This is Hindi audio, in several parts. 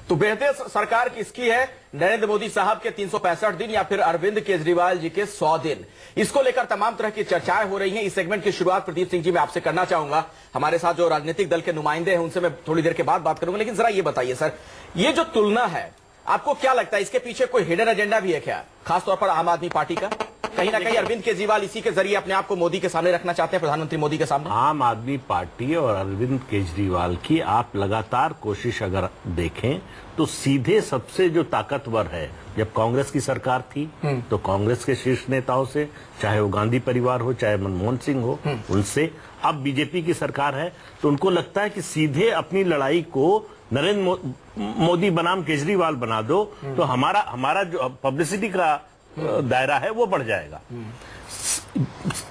तो बेहतर सरकार किसकी है, नरेंद्र मोदी साहब के 365 दिन या फिर अरविंद केजरीवाल जी के 100 दिन? इसको लेकर तमाम तरह की चर्चाएं हो रही हैं। इस सेगमेंट की शुरुआत प्रदीप सिंह जी मैं आपसे करना चाहूंगा। हमारे साथ जो राजनीतिक दल के नुमाइंदे हैं उनसे मैं थोड़ी देर के बाद बात करूंगा, लेकिन जरा ये बताइए सर, ये जो तुलना है आपको क्या लगता है इसके पीछे कोई हिडन एजेंडा भी है क्या, खासतौर पर आम आदमी पार्टी का? कहीं ना कहीं अरविंद केजरीवाल इसी के जरिए अपने आप को मोदी के सामने रखना चाहते हैं, प्रधानमंत्री मोदी के सामने। आम आदमी पार्टी और अरविंद केजरीवाल की आप लगातार कोशिश अगर देखें तो सीधे सबसे जो ताकतवर है, जब कांग्रेस की सरकार थी तो कांग्रेस के शीर्ष नेताओं से, चाहे वो गांधी परिवार हो चाहे मनमोहन सिंह हो, उनसे। अब बीजेपी की सरकार है तो उनको लगता है कि सीधे अपनी लड़ाई को नरेंद्र मोदी बनाम केजरीवाल बना दो तो हमारा जो पब्लिसिटी का दायरा है वो बढ़ जाएगा।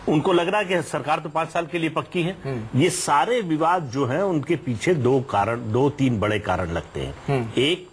उनको लग रहा है कि सरकार तो 5 साल के लिए पक्की है। ये सारे विवाद जो हैं उनके पीछे दो तीन बड़े कारण लगते हैं। एक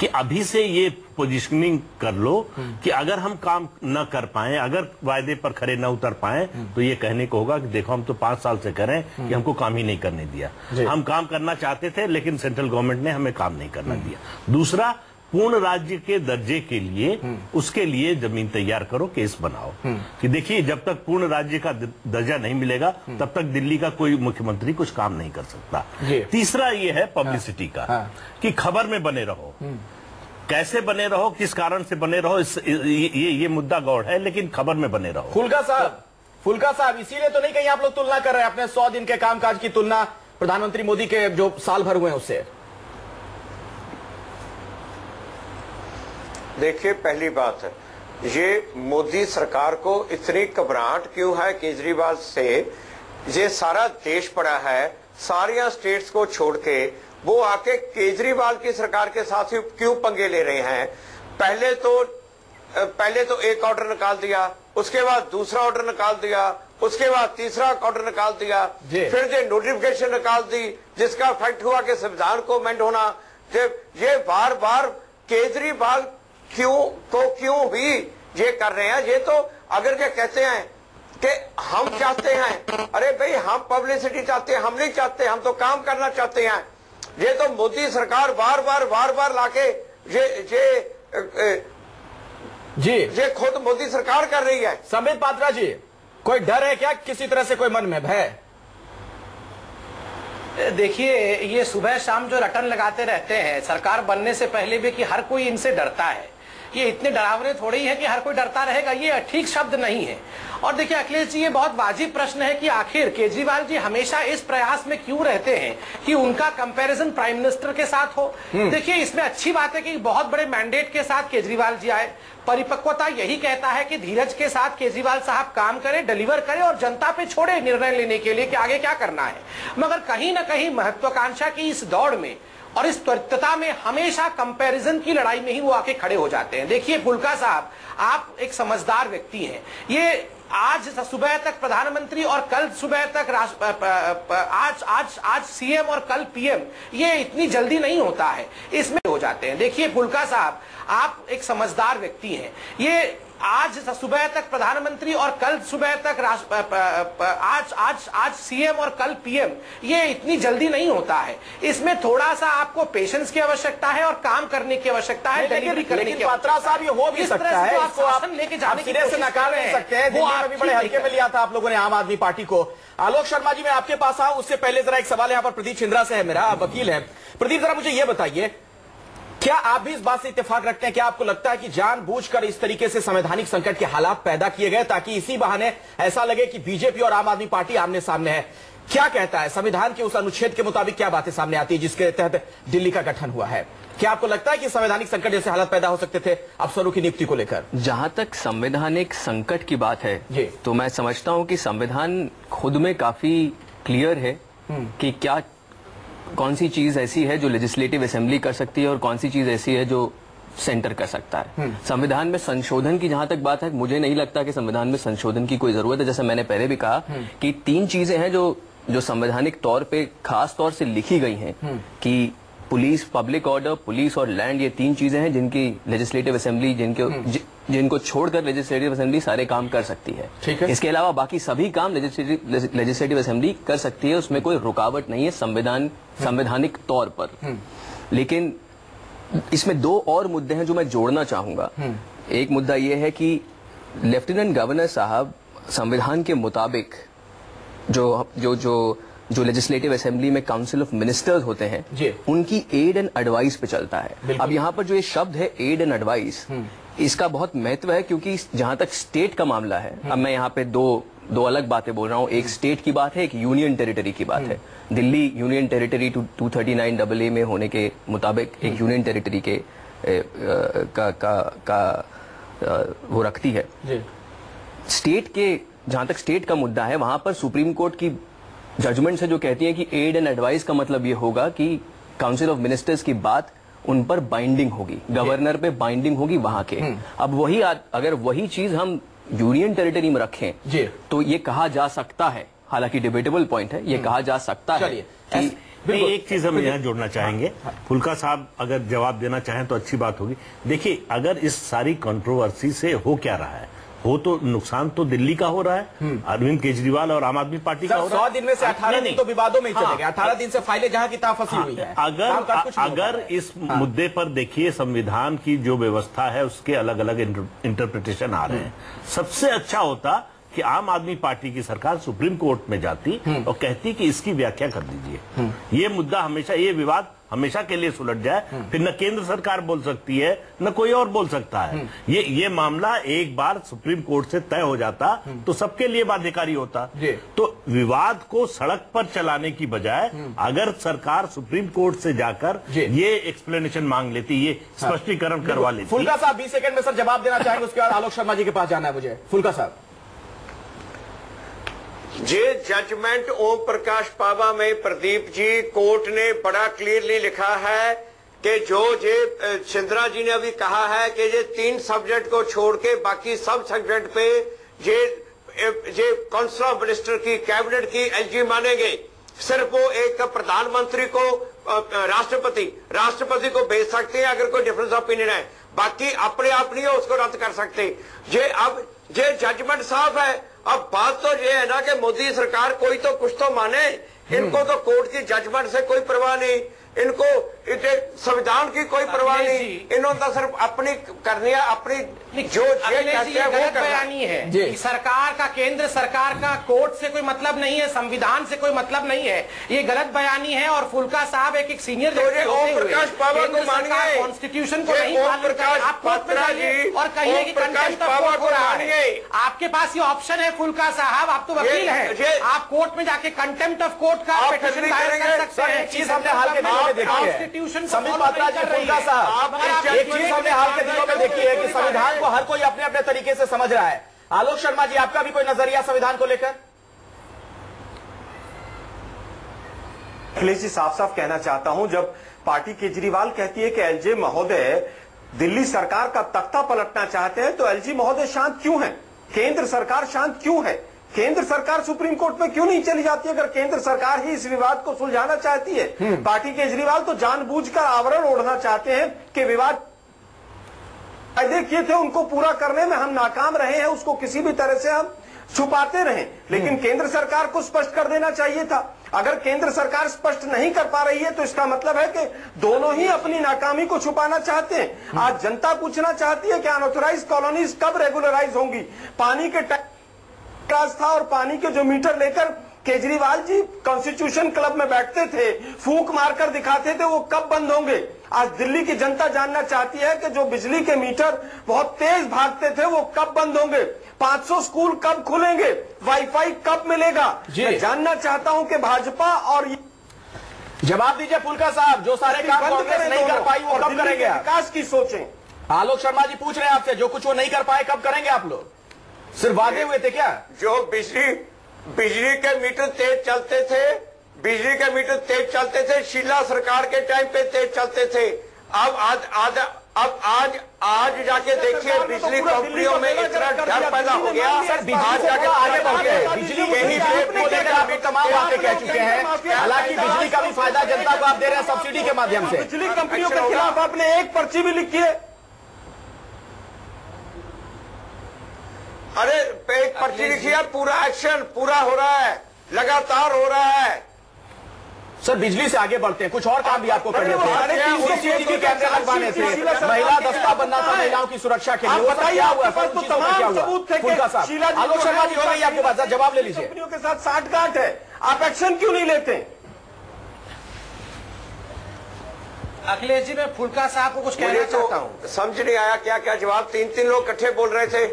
कि अभी से ये पोजीशनिंग कर लो कि अगर हम काम न कर पाए, अगर वायदे पर खरे न उतर पाए तो ये कहने को होगा कि देखो हम तो 5 साल से करें कि हमको काम ही नहीं करने दिया। हम काम करना चाहते थे लेकिन सेंट्रल गवर्नमेंट ने हमें काम नहीं करना दिया। दूसरा, पूर्ण राज्य के दर्जे के लिए उसके लिए जमीन तैयार करो, केस बनाओ कि देखिए जब तक पूर्ण राज्य का दर्जा नहीं मिलेगा तब तक दिल्ली का कोई मुख्यमंत्री कुछ काम नहीं कर सकता। तीसरा ये है पब्लिसिटी का कि खबर में बने रहो, कैसे बने रहो, किस कारण से बने रहो, ये मुद्दा गौड़ है, लेकिन खबर में बने रहो। फुल्का साहब इसीलिए तो नहीं कहीं आप लोग तुलना कर रहे हैं अपने 100 दिन के कामकाज की तुलना प्रधानमंत्री मोदी के जो साल भर हुए हैं उससे? देखिए, पहली बात है, ये मोदी सरकार को इतनी घबराहट क्यों है केजरीवाल से? ये सारा देश पड़ा है, सारिया स्टेट्स को छोड़ के वो आके केजरीवाल की सरकार के साथ ही क्यों पंगे ले रहे हैं? पहले तो एक ऑर्डर निकाल दिया, उसके बाद दूसरा ऑर्डर निकाल दिया, उसके बाद तीसरा ऑर्डर निकाल दिया, फिर जो नोटिफिकेशन निकाल दी जिसका इफेक्ट हुआ कि संविधान को अमेंड होना। ये बार बार केजरीवाल क्यों भी ये कर रहे हैं? ये तो अगर क्या कहते हैं कि हम चाहते हैं, अरे भाई हम पब्लिसिटी चाहते हैं, हम नहीं चाहते, हम तो काम करना चाहते हैं। ये तो मोदी सरकार बार बार लाके ये खुद मोदी सरकार कर रही है। संबित पात्रा जी, कोई डर है क्या किसी तरह से, कोई मन में भय? देखिए, ये सुबह शाम जो रटन लगाते रहते हैं सरकार बनने से पहले भी कि हर कोई इनसे डरता है, ये इतने डरावने थोड़े ही है कि हर कोई डरता रहेगा, ये ठीक शब्द नहीं है। और देखिए अखिलेश जी, ये बहुत वाजिब प्रश्न है कि आखिर केजरीवाल जी हमेशा इस प्रयास में क्यों रहते हैं कि उनका कंपैरिजन प्राइम मिनिस्टर के साथ हो। देखिए, इसमें अच्छी बात है कि बहुत बड़े मैंडेट के साथ केजरीवाल जी आए। परिपक्वता यही कहता है कि धीरज के साथ केजरीवाल साहब काम करें, डिलीवर करें और जनता पे छोड़े निर्णय लेने के लिए कि आगे क्या करना है। मगर कहीं ना कहीं महत्वाकांक्षा की इस दौड़ में और इस त्वरितता में हमेशा कंपैरिजन की लड़ाई में ही वो आके खड़े हो जाते हैं। देखिए फुल्का साहब, आप एक समझदार व्यक्ति हैं। ये आज सुबह तक प्रधानमंत्री और कल सुबह तक आज सीएम और कल पीएम, ये इतनी जल्दी नहीं होता है, इसमें हो जाते हैं। देखिए फुल्का साहब, आप एक समझदार व्यक्ति हैं। ये आज सुबह तक प्रधानमंत्री और कल सुबह तक आज सीएम और कल पीएम, ये इतनी जल्दी नहीं होता है। इसमें थोड़ा सा आपको पेशेंस की आवश्यकता है और काम करने की आवश्यकता है, डिलीवरी करने की। पात्रा साहब, ये हो भी सकता है, इसको आप लेके जाने की सिरे से नकार नहीं सकते हैं। दिल्ली में भी बड़े हल्के में लिया था आप लोगों ने आम आदमी पार्टी को। आलोक शर्मा जी, मैं आपके पास आऊं उससे पहले जरा एक सवाल यहाँ पर प्रदीप छिंद्रा से है मेरा, आप वकील हैं। प्रदीप, जरा मुझे ये बताइए, क्या आप भी इस बात से इत्तेफाक रखते हैं, क्या आपको लगता है कि जानबूझकर इस तरीके से संवैधानिक संकट के हालात पैदा किए गए ताकि इसी बहाने ऐसा लगे कि बीजेपी और आम आदमी पार्टी आमने सामने है? क्या कहता है संविधान के उस अनुच्छेद के मुताबिक, क्या बातें सामने आती है जिसके तहत दिल्ली का गठन हुआ है? क्या आपको लगता है कि संवैधानिक संकट जैसे हालात पैदा हो सकते थे अफसरों की नियुक्ति को लेकर? जहां तक संवैधानिक संकट की बात है तो मैं समझता हूं कि संविधान खुद में काफी क्लियर है कि क्या कौन सी चीज ऐसी है जो लेजिस्लेटिव असेंबली कर सकती है और कौन सी चीज ऐसी है जो सेंटर कर सकता है। संविधान में संशोधन की जहां तक बात है, मुझे नहीं लगता कि संविधान में संशोधन की कोई जरूरत है। जैसे मैंने पहले भी कहा कि 3 चीजें हैं जो संवैधानिक तौर पे खास तौर से लिखी गई हैं कि पुलिस, पब्लिक ऑर्डर, पुलिस और लैंड, ये 3 चीजें हैं जिनकी लेजिस्लेटिव असेंबली, जिनको छोड़कर लेजिस्लेटिव असेंबली सारे काम कर सकती है। ठीक है। इसके अलावा बाकी सभी काम लेजिस्लेटिव असेंबली कर सकती है, उसमें कोई रुकावट नहीं है संवैधानिक तौर पर। लेकिन इसमें दो और मुद्दे हैं जो मैं जोड़ना चाहूंगा। एक मुद्दा यह है कि लेफ्टिनेंट गवर्नर साहब संविधान के मुताबिक जो लेजिस्लेटिव असेंबली में काउंसिल ऑफ मिनिस्टर्स होते हैं उनकी एड एंड एडवाइस पे चलता है। अब यहाँ पर जो ये शब्द है एड एंड एडवाइस, इसका बहुत महत्व है क्योंकि जहां तक स्टेट का मामला है, अब मैं यहाँ पे दो अलग बातें बोल रहा हूँ। एक स्टेट की बात है, एक यूनियन टेरिटरी की बात है। दिल्ली यूनियन टेरिटरी 239 AA में होने के मुताबिक एक यूनियन टेरिटरी के वो रखती है। स्टेट के जहां तक स्टेट का मुद्दा है वहां पर सुप्रीम कोर्ट की जजमेंट से जो कहती है कि एड एंड एडवाइस का मतलब ये होगा कि काउंसिल ऑफ मिनिस्टर्स की बात उन पर बाइंडिंग होगी, गवर्नर पे बाइंडिंग होगी वहां के। अब अगर वही चीज हम यूनियन टेरिटरी में रखें तो ये कहा जा सकता है, हालांकि डिबेटेबल पॉइंट है, ये कहा जा सकता है कि एक चीज हम यहाँ जोड़ना चाहेंगे। फुल्का साहब अगर जवाब देना चाहें तो अच्छी बात होगी। देखिए, अगर इस सारी कंट्रोवर्सी से हो क्या रहा है, हो तो नुकसान तो दिल्ली का हो रहा है, अरविंद केजरीवाल और आम आदमी पार्टी का हो रहा है। 100 दिन में से 18 दिन तो विवादों में ही चले गए। 18 दिन से फाइलें जहां की तहां फंसी हुई है। अगर इस मुद्दे पर देखिए, संविधान की जो व्यवस्था है उसके अलग अलग इंटरप्रिटेशन आ रहे हैं। सबसे अच्छा होता कि आम आदमी पार्टी की सरकार सुप्रीम कोर्ट में जाती और कहती कि इसकी व्याख्या कर दीजिए। ये मुद्दा हमेशा, ये विवाद हमेशा के लिए सुलझ जाए, फिर न केंद्र सरकार बोल सकती है न कोई और बोल सकता है। ये मामला एक बार सुप्रीम कोर्ट से तय हो जाता तो सबके लिए बाध्यकारी होता। तो विवाद को सड़क पर चलाने की बजाय अगर सरकार सुप्रीम कोर्ट से जाकर ये एक्सप्लेनेशन मांग लेती, ये स्पष्टीकरण करवा लेती। फुल्का साहब 20 सेकंड में सर जवाब देना चाहेंगे, उसके बाद आलोक शर्मा जी के पास जाना है मुझे। फुल्का साहब, ये जजमेंट ओम प्रकाश पाबा में प्रदीप जी कोर्ट ने बड़ा क्लियरली लिखा है कि जो शिंद्रा जी ने अभी कहा है कि ये 3 सब्जेक्ट को छोड़ के बाकी सब सब्जेक्ट पे ये काउंसिल ऑफ मिनिस्टर की कैबिनेट की एलजी मानेंगे। सिर्फ वो एक प्रधानमंत्री को राष्ट्रपति को भेज सकते हैं अगर कोई डिफरेंस ऑपिनियन है, बाकी अपने आप नहीं है उसको रद्द कर सकते। ये जजमेंट साफ है। अब बात तो ये है ना कि मोदी सरकार कोई तो कुछ तो माने। इनको तो कोर्ट की जजमेंट से कोई परवाह नहीं, इनको संविधान की कोई परवाह नहीं, इन्होंने तो सिर्फ अपनी करनी है, अपनी जो गलत बयानी है कि सरकार का, केंद्र सरकार का कोर्ट से कोई मतलब नहीं है, संविधान से कोई मतलब नहीं है, ये गलत बयानी है। और फुल्का साहब एक सीनियर ओम प्रकाश पाबा को मानिए, कॉन्स्टिट्यूशन को नहीं आप कोर्ट में जाइए और कहिए कि कंटेम्प्ट ऑफ कोर्ट हो रहा है। आपके पास ये ऑप्शन है फुल्का साहब, आप तो वकील हैं, आप कोर्ट में जाके कंटेम्प्ट ऑफ कोर्ट का पिटीशन दायर कर सकते हैं। चीज हमने हाल के दिनों में देखी है, संबित पात्रा जी, फुल्का साहब, एक चीज हमने हाल के दिनों में देखी है कि संविधान को हर कोई अपने अपने तरीके से समझ रहा है। आलोक शर्मा जी, आपका भी कोई नजरिया संविधान को लेकर? अखिलेश जी, साफ साफ कहना चाहता हूं, जब पार्टी केजरीवाल कहती है कि एलजे महोदय दिल्ली सरकार का तख्ता पलटना चाहते हैं तो एलजी महोदय शांत क्यों है? केंद्र सरकार शांत क्यों है? केंद्र सरकार सुप्रीम कोर्ट में क्यों नहीं चली जाती? अगर केंद्र सरकार ही इस विवाद को सुलझाना चाहती है, पार्टी केजरीवाल तो जानबूझकर आवरण ओढ़ना चाहते हैं कि विवाद वायदे किए थे उनको पूरा करने में हम नाकाम रहे हैं, उसको किसी भी तरह से हम छुपाते रहे। लेकिन केंद्र सरकार को स्पष्ट कर देना चाहिए था। अगर केंद्र सरकार स्पष्ट नहीं कर पा रही है तो इसका मतलब है कि दोनों ही अपनी नाकामी को छुपाना चाहते हैं। आज जनता पूछना चाहती है कि अनऑथराइज्ड कॉलोनीज कब रेगुलराइज होंगी? पानी के टैक्स था और पानी के जो मीटर लेकर केजरीवाल जी कॉन्स्टिट्यूशन क्लब में बैठते थे, फूंक मारकर दिखाते थे, वो कब बंद होंगे? आज दिल्ली की जनता जानना चाहती है कि जो बिजली के मीटर बहुत तेज भागते थे वो कब बंद होंगे? 500 स्कूल कब खुलेंगे? वाईफाई कब मिलेगा? मैं जानना चाहता हूं कि भाजपा और जवाब दीजिए फुल्का साहब, जो सारे काम कांग्रेस नहीं कर पाई वो कब करेंगे? विकास की सोचें। आलोक शर्मा जी पूछ रहे हैं आपसे, जो कुछ वो नहीं कर पाए कब करेंगे आप लोग? सिर्फ वादे हुए थे क्या? जो बिजली के मीटर तेज चलते थे, बिजली के मीटर तेज चलते थे, शीला सरकार के टाइम पे तेज चलते थे। अब आज जाके देखिए बिजली कंपनियों में इतना डर पैदा हो गया। आज जाके आगे बढ़ गए, बिजली के ही रेट को लेकर आप तमाम बातें कह चुके हैं। हालांकि बिजली का भी फायदा जनता को आप दे रहे हैं सब्सिडी के माध्यम से। बिजली कंपनियों के खिलाफ आपने एक पर्ची भी लिखी है? अरे एक पर्ची लिखी है, पूरा एक्शन पूरा हो रहा है, लगातार हो रहा है। सर बिजली से आगे बढ़ते हैं, कुछ और काम भी आपको करने थे, सीसीटीवी कैमरे लगवाने थे, महिला दस्ता बनना था महिलाओं की सुरक्षा के लिए, क्या हुआ फुल्का साहब? आलोक शर्मा जी हो गई आपके पास, जवाब ले लीजिए। कंपनियों के साथ साठगांठ है, आप एक्शन क्यों नहीं लेते? अखिलेश जी, मैं फुल्का साहब को कुछ कहना चाहता हूँ। समझ नहीं आया क्या क्या जवाब, तीन लोग इकट्ठे बोल रहे थे।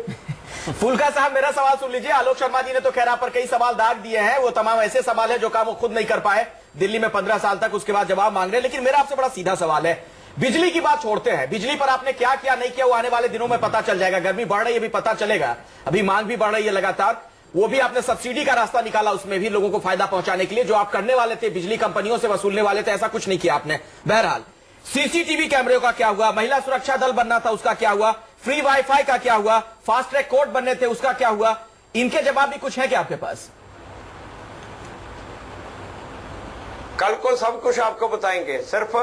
फुल्का साहब मेरा सवाल सुन लीजिए। आलोक शर्मा जी ने तो खैर आप पर कई सवाल दाग दिए हैं, वो तमाम ऐसे सवाल है जो काम वो खुद नहीं कर पाए दिल्ली में 15 साल तक, उसके बाद जवाब मांग रहे हैं। लेकिन मेरा आपसे बड़ा सीधा सवाल है, बिजली की बात छोड़ते हैं, बिजली पर आपने क्या किया नहीं किया वो आने वाले दिनों में पता चल जाएगा। गर्मी बढ़ रही है, भी पता चलेगा, अभी मांग भी बढ़ रही है लगातार। वो भी आपने सब्सिडी का रास्ता निकाला, उसमें भी लोगों को फायदा पहुंचाने के लिए, जो आप करने वाले थे बिजली कंपनियों से वसूलने वाले थे, ऐसा कुछ नहीं किया आपने। बहरहाल सीसीटीवी कैमरे का क्या हुआ, महिला सुरक्षा दल बनना था उसका क्या हुआ, फ्री वाईफाई का क्या हुआ, फास्ट ट्रैक कोर्ट बनने थे उसका क्या हुआ, इनके जवाब भी कुछ है क्या आपके पास? कल को सब कुछ आपको बताएंगे, सिर्फ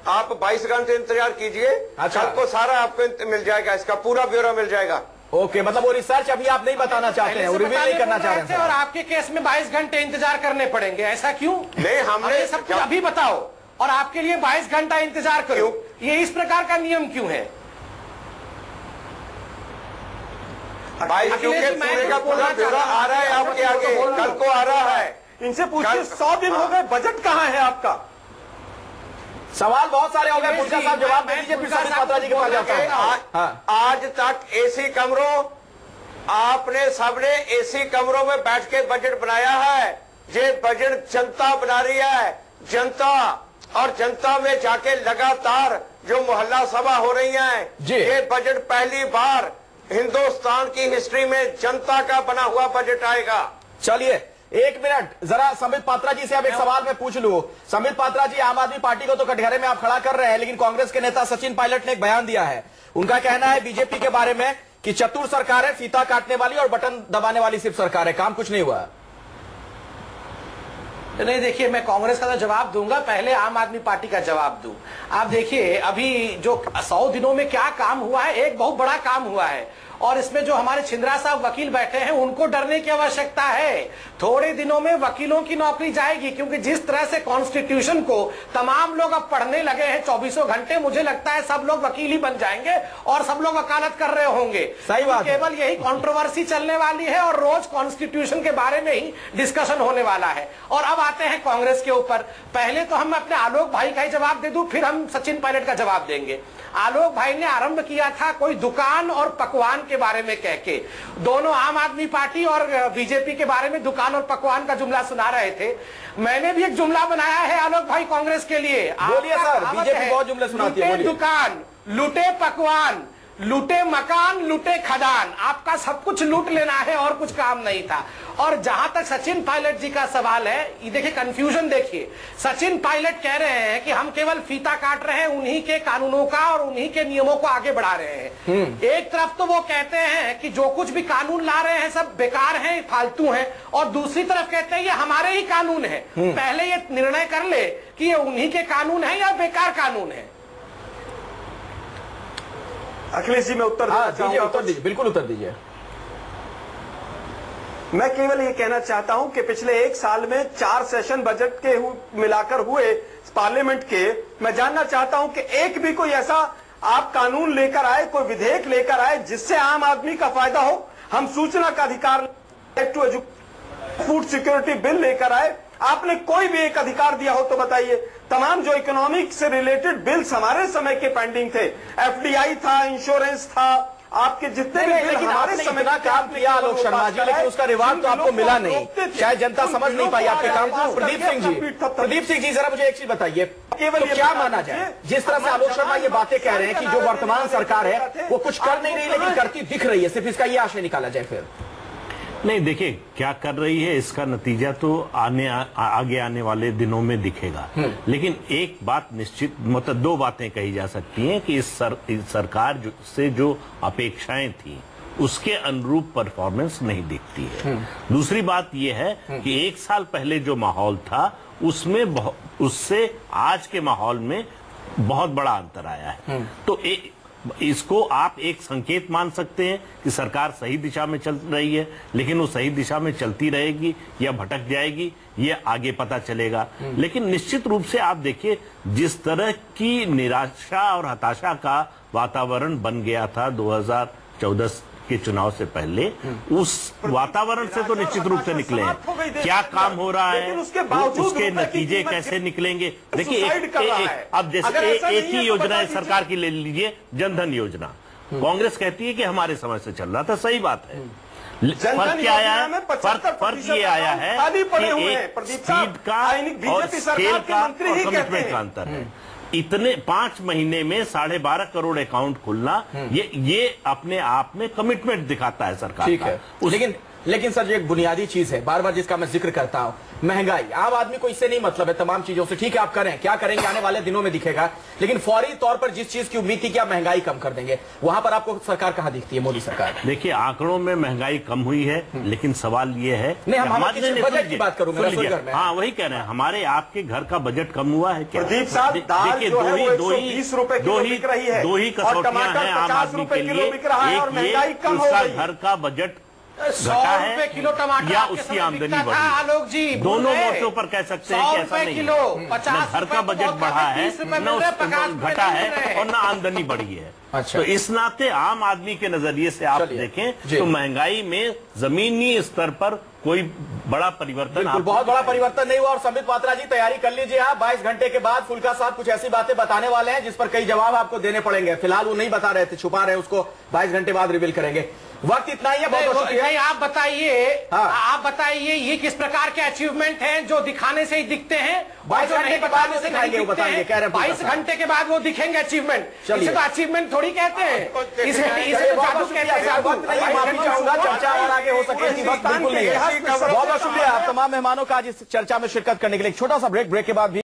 आप 22 घंटे इंतजार कीजिए। अच्छा। कल को सारा आपको मिल जाएगा, इसका पूरा ब्यौरा मिल जाएगा। ओके, मतलब वो रिसर्च अभी आप नहीं बताना चाहते हैं, वो रिवील नहीं करना चाह रहे हैं, और आपके केस में 22 घंटे इंतजार करने पड़ेंगे, ऐसा क्यों? नहीं, हमने सब कुछ अभी बताओ और आपके लिए 22 घंटा इंतजार करो, ये इस प्रकार का नियम क्यों है? 22 का पूरा ब्यौरा आ रहा है आपके आगे, कल को आ रहा है। इनसे पूछिए 100 दिन हो गए, बजट कहां है आपका? सवाल बहुत सारे हो गए, फुल्का साहब जवाब दे दीजिए, फिर संबित पात्रा जी के पास जाता हूं। आज तक एसी कमरों, आपने सबने एसी कमरों में बैठ के बजट बनाया है। ये बजट जनता बना रही है, जनता, और जनता में जाके लगातार जो मोहल्ला सभा हो रही है, ये बजट पहली बार हिंदुस्तान की हिस्ट्री में जनता का बना हुआ बजट आएगा। चलिए एक मिनट, जरा संबित पात्रा जी से अब एक सवाल मैं पूछ लूं। संबित पात्रा जी, आम आदमी पार्टी को तो कटघरे में आप खड़ा कर रहे हैं, लेकिन कांग्रेस के नेता सचिन पायलट ने एक बयान दिया है। उनका कहना है बीजेपी के बारे में कि चतुर सरकार है, फीता काटने वाली और बटन दबाने वाली सिर्फ सरकार है, काम कुछ नहीं हुआ। नहीं, देखिए मैं कांग्रेस का तो जवाब दूंगा, पहले आम आदमी पार्टी का जवाब दूं। आप देखिए अभी जो 100 दिनों में क्या काम हुआ है, एक बहुत बड़ा काम हुआ है, और इसमें जो हमारे छिंद्रा साहब वकील बैठे हैं उनको डरने की आवश्यकता है। थोड़े दिनों में वकीलों की नौकरी जाएगी, क्योंकि जिस तरह से कॉन्स्टिट्यूशन को तमाम लोग अब पढ़ने लगे हैं 24 घंटे, मुझे लगता है सब लोग वकील ही बन जाएंगे और सब लोग वकालत कर रहे होंगे। सही बात है। केवल यही कंट्रोवर्सी चलने वाली है और रोज कॉन्स्टिट्यूशन के बारे में ही डिस्कशन होने वाला है। और अब आते हैं कांग्रेस के ऊपर। पहले तो हम अपने आलोक भाई का ही जवाब दे दूं, फिर हम सचिन पायलट का जवाब देंगे। आलोक भाई ने आरंभ किया था कोई दुकान और पकवान के बारे में कह के, दोनों आम आदमी पार्टी और बीजेपी के बारे में दुकान और पकवान का जुमला सुना रहे थे। मैंने भी एक जुमला बनाया है आलोक भाई कांग्रेस के लिए। बोलिए सर, बीजेपी बहुत जुमले सुनाती है। लूटे दुकान, लूटे पकवान, लूटे मकान, लूटे खदान, आपका सब कुछ लूट लेना है और कुछ काम नहीं था। और जहां तक सचिन पायलट जी का सवाल है, ये देखिए कंफ्यूजन देखिए। सचिन पायलट कह रहे हैं कि हम केवल फीता काट रहे हैं, उन्हीं के कानूनों का और उन्हीं के नियमों को आगे बढ़ा रहे हैं। एक तरफ तो वो कहते हैं कि जो कुछ भी कानून ला रहे हैं सब बेकार हैं, फालतू हैं, और दूसरी तरफ कहते हैं ये हमारे ही कानून है। पहले ये निर्णय कर ले कि ये उन्हीं के कानून है या बेकार कानून है। अखिलेश जी मैं उत्तर दीजिए, बिल्कुल उत्तर दीजिए। मैं केवल ये कहना चाहता हूं कि पिछले 1 साल में 4 सेशन बजट के मिलाकर हुए पार्लियामेंट के, मैं जानना चाहता हूं कि एक भी कोई ऐसा आप कानून लेकर आए, कोई विधेयक लेकर आए जिससे आम आदमी का फायदा हो। हम सूचना का अधिकार, फूड सिक्योरिटी बिल लेकर आए, आपने कोई भी एक अधिकार दिया हो तो बताइए। तमाम जो इकोनॉमिक से रिलेटेड बिल्स हमारे समय के पेंडिंग थे, एफडीआई था, इंश्योरेंस था, आपके जितने भी बिल हमारे समय का काम किया आलोक शर्मा जी, लेकिन उसका रिवार्ड तो आपको मिला नहीं, शायद जनता समझ नहीं पाई आपके काम को। प्रदीप सिंह जी जरा मुझे एक चीज बताइए, केवल क्या माना जाए, जिस तरह से आलोक शर्मा ये बातें कह रहे हैं कि जो वर्तमान सरकार है वो कुछ कर नहीं रही लेकिन करती दिख रही है, सिर्फ इसका ये आशय निकाला जाए फिर? नहीं, देखिए क्या कर रही है इसका नतीजा तो आगे आने वाले दिनों में दिखेगा। लेकिन एक बात निश्चित, मतलब 2 बातें कही जा सकती हैं कि इस सरकार से जो अपेक्षाएं थी उसके अनुरूप परफॉर्मेंस नहीं दिखती है। दूसरी बात यह है कि 1 साल पहले जो माहौल था उसमें उससे आज के माहौल में बहुत बड़ा अंतर आया है। तो इसको आप एक संकेत मान सकते हैं कि सरकार सही दिशा में चल रही है, लेकिन वो सही दिशा में चलती रहेगी या भटक जाएगी ये आगे पता चलेगा। लेकिन निश्चित रूप से आप देखिए, जिस तरह की निराशा और हताशा का वातावरण बन गया था 2014 के चुनाव से पहले, उस वातावरण से तो निश्चित रूप से निकले हैं। क्या काम हो रहा है, उसके नतीजे कैसे निकलेंगे। देखिए अब जैसे एक ही योजना सरकार की ले लीजिए, जनधन योजना। कांग्रेस कहती है कि हमारे समय से चल रहा था, सही बात है। फर्क क्या आया है? फर्क ये आया है कि एक स्पीड का और स्केल का और कमिटमेंट का अंतर है। इतने 5 महीने में 12.5 करोड़ अकाउंट खुलना, ये अपने आप में कमिटमेंट दिखाता है सरकार। ठीक है, लेकिन सर, जो एक बुनियादी चीज है बार बार जिसका मैं जिक्र करता हूं, महंगाई। आम आदमी को इससे नहीं मतलब है, तमाम चीजों से। ठीक है, आप करें, क्या करेंगे आने वाले दिनों में दिखेगा, लेकिन फौरी तौर पर जिस चीज की उम्मीद थी कि आप महंगाई कम कर देंगे, वहां पर आपको सरकार कहां दिखती है, मोदी सरकार? देखिए, आंकड़ों में महंगाई कम हुई है, लेकिन सवाल ये है, बजट की बात करूंगा। हाँ, वही कह रहे हैं, हमारे आपके घर का बजट कम हुआ है क्या? प्रदीप साहब, देखिए, दो ही कसौटियां हैं आम आदमी के लिए। एक उसका घर का बजट 100 रुपए किलो टमाटर या उसकी आमदनी बढ़ी। आलोक जी, दोनों मोर्चों पर कह सकते हैं कि ऐसा नहीं किलो, है। 50 घर का बजट बढ़ा है, न घटा है और न आमदनी बढ़ी है। अच्छा। तो इस नाते आम आदमी के नजरिए से आप देखें तो महंगाई में जमीनी स्तर पर कोई बड़ा परिवर्तन, बहुत बड़ा परिवर्तन नहीं हुआ। और संबित पात्रा जी, तैयारी कर लीजिए आप, 22 घंटे के बाद फुल्का साहब कुछ ऐसी बातें बताने वाले हैं जिस पर कई जवाब आपको देने पड़ेंगे। फिलहाल वो नहीं बता रहे थे, छुपा रहे, उसको 22 घंटे बाद रिवील करेंगे। वक्त इतना ही है, बहुत शुक्रिया। आप बताइए, आप बताइए, ये किस प्रकार के अचीवमेंट हैं जो दिखाने से ही दिखते हैं? 22 घंटे के बाद वो दिखाएंगे, वो बताएंगे, कह रहे हैं 22 घंटे के बाद वो दिखेंगे अचीवमेंट। इसे तो अचीवमेंट थोड़ी कहते हैं, इसे जादू कहते हैं। माफी चाहूंगा, चर्चा और आगे हो सके, वक्त बिल्कुल नहीं है। बहुत बहुत शुक्रिया आप तमाम मेहमानों का आज इस चर्चा में शिरकत करने के लिए। छोटा सा ब्रेक के बाद भी